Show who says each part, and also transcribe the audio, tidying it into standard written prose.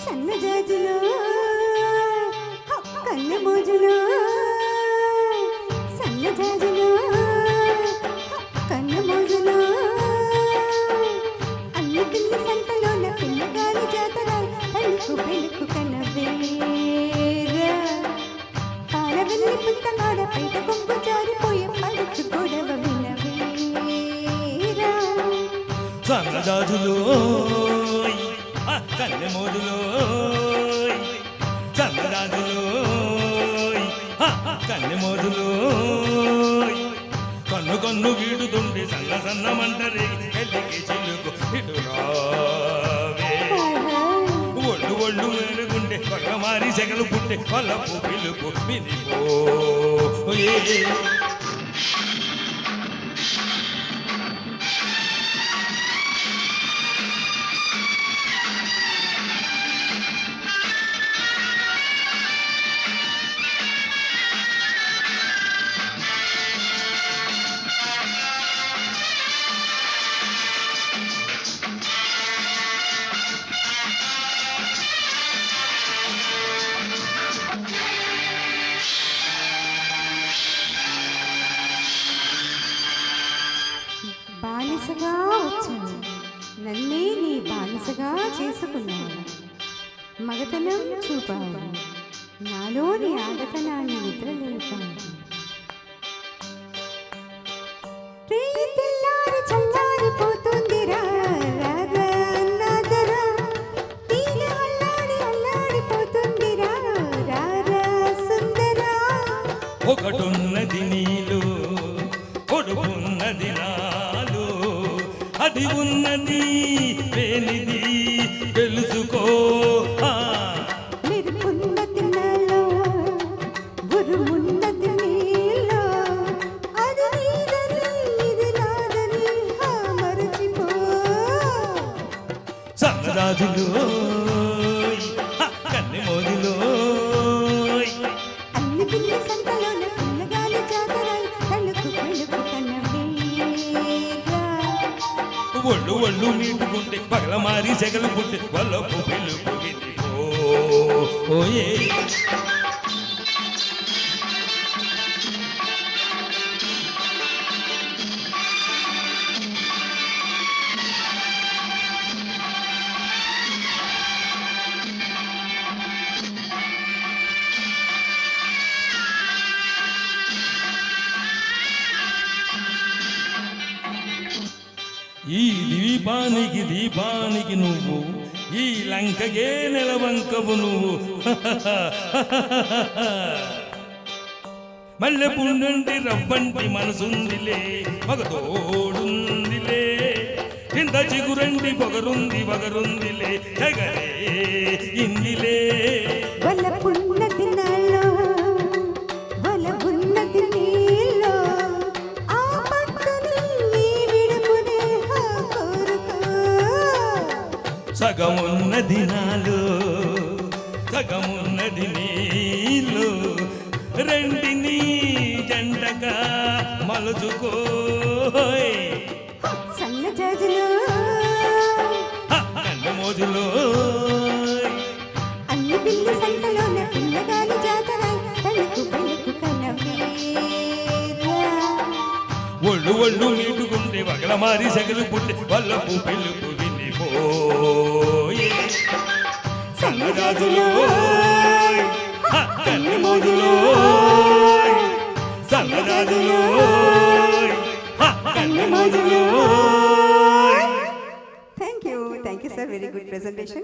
Speaker 1: సన్నజాజులో కన్ను మోజులో సన్నజాజులో కన్ను మోజులో అన్ని పిల్లి సంతలోన పిల్లగాలి జాతర పెళ్ళుకు పెళ్ళుకు కనవేరా పాలవెల్లి పుట్టగాడ పైట కొంగు జారిపోయే పడుచు గొడవ వినవేరా
Speaker 2: సన్నజాజులో కన్ను మోజులో సన్నజాజులో కన్ను మోజులో కన్ను కన్ను వీడుతుండే సన్న సన్న మంటరే ఎల్లికి చిలుకు ఇటు రావే ఒళ్ళు ఒళ్ళు వేరుగుండే పగమారి సెగలు పుట్టే పల్లపు పిలుపు వినిపో
Speaker 1: బానిసగా వచ్చాను నన్నే నీ బానిసగా చేసుకున్నాను మగతనం చూపావు నాలోని ఆడతనాన్ని నిద్రలేపాను ప్రీతిల్లారి చల్లారిపోతుంది
Speaker 2: ఒకటున్నది నీలో పొడుపున్నది నాలో అది ఉన్నది లేనిది తెలుసుకో
Speaker 1: మెరుపున్నది నాలో ఉరుమున్నది నీలో అది నీదని ఇది నాదని మరచిపో
Speaker 2: సన్నజాజులో కన్ను మోజులో
Speaker 1: అన్ని పిల్లి సంతలోన పిల్లగాలి జాతర కళ్ళకు కళ్ళకు కనవేరా
Speaker 2: ఒళ్ళు ఒళ్ళు నీటుకుంటే పగల మారి సెగలు పుట్టే వల్లపు పిలుపు వినిపో ఓయే ఈ దీపానికి నువ్వు ఈ లంకగే నెలవంకవు నువ్వు మల్లె పుండంటి రవ్వంటి మనసుందిలే మగ తోడుందిలే కింద చిగురండి పొగరుంది వగరుందిలే జగలే ఇందిలే
Speaker 1: వలపున్నది నాలో వలపున్నది నీలో ఆ పట్టుని నీ విడుపునే కోరుకో
Speaker 2: సగమున్నది నాలో సగమున్నది నీలో రెండిని జంటగా మలుచుకో
Speaker 1: సన్నజాజులో
Speaker 2: కన్ను మోజులో
Speaker 1: అన్ని పిల్లి సంతలోన పిల్లగాలి జాతర తలుకు పలుకు కనవేరా
Speaker 2: ఒళ్ళు ఒళ్ళు నీటుకుంటే వగల మారి సగలు పుట్టి వల్లపు పిలుపు వినిపోయే సన్నజాజులో కన్ను మోజులో సన్నజాజులో కన్ను మోజులో
Speaker 1: Thank you sir, very good presentation.